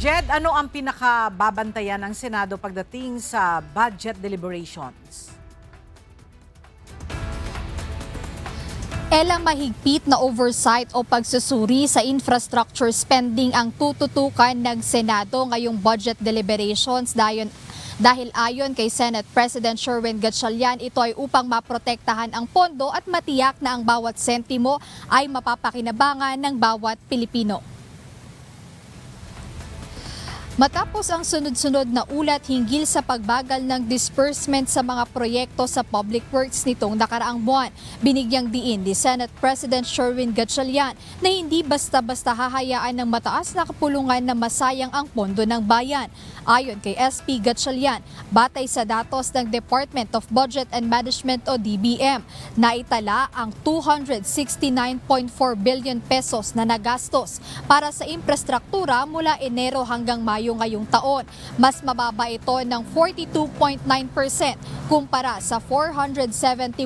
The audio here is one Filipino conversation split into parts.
Jed, ano ang pinakababantayan ng Senado pagdating sa budget deliberations? Mahigpit na oversight o pagsusuri sa infrastructure spending ang tututukan ng Senado ngayong budget deliberations dahil ayon kay Senate President Sherwin Gatchalian, ito ay upang maprotektahan ang pondo at matiyak na ang bawat sentimo ay mapapakinabangan ng bawat Pilipino. Matapos ang sunod-sunod na ulat hinggil sa pagbagal ng disbursement sa mga proyekto sa public works nitong nakaraang buwan, binigyang diin ni Senate President Sherwin Gatchalian na hindi basta-basta hahayaan ng mataas na kapulungan na masayang ang pondo ng bayan. Ayon kay SP Gatchalian, batay sa datos ng Department of Budget and Management o DBM, naitala ang 269.4 billion pesos na nagastos para sa infrastruktura mula Enero hanggang Mayo ngayong taon. Mas mababa ito ng 42.9% kumpara sa 471.5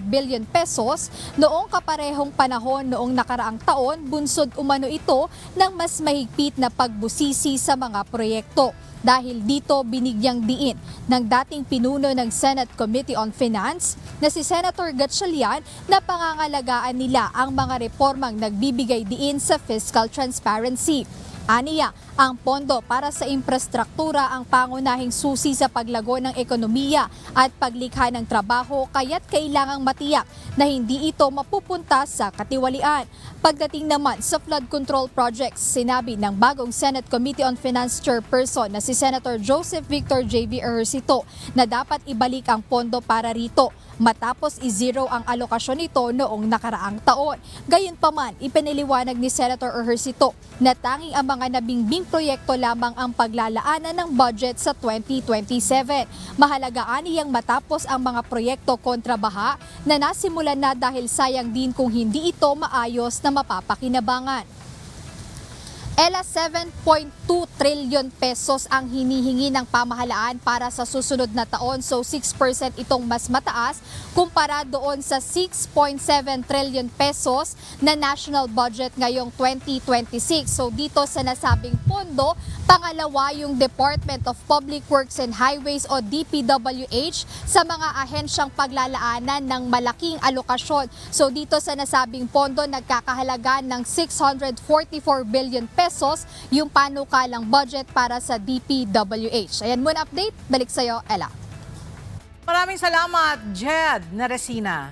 billion pesos noong kaparehong panahon noong nakaraang taon. Bunsod umano ito ng mas mahigpit na pagbusisi sa mga proyekto. Dahil dito binigyang diin ng dating pinuno ng Senate Committee on Finance na si Senator Gatchalian na pangangalagaan nila ang mga reformang nagbibigay diin sa fiscal transparency. Aniya, ang pondo para sa infrastruktura ang pangunahing susi sa paglago ng ekonomiya at paglikha ng trabaho, kaya't kailangang matiyak na hindi ito mapupunta sa katiwalian. Pagdating naman sa flood control projects, sinabi ng bagong Senate Committee on Finance Chairperson na si Senator Joseph Victor J.V. Ejercito na dapat ibalik ang pondo para rito matapos i-zero ang alokasyon nito noong nakaraang taon. Gayunpaman, ipiniliwanag ni Senator Ejercito na tanging ang mga nabingbing proyekto lamang ang paglalaanan ng budget sa 2027. Mahalagaan niyang matapos ang mga proyekto kontra baha na nasimulan na dahil sayang din kung hindi ito maayos na mapapakinabangan. 7.2 trillion pesos ang hinihingi ng pamahalaan para sa susunod na taon. So 6% itong mas mataas kumpara doon sa 6.7 trillion pesos na national budget ngayong 2026. So dito sa nasabing pondo, pangalawa yung Department of Public Works and Highways o DPWH sa mga ahensyang paglalaanan ng malaking alokasyon. So dito sa nasabing pondo, nagkakahalaga ng 644 billion pesos yung panukalang budget para sa DPWH. Ayan muna update. Balik sa'yo, Ella. Maraming salamat, Jed Naresina.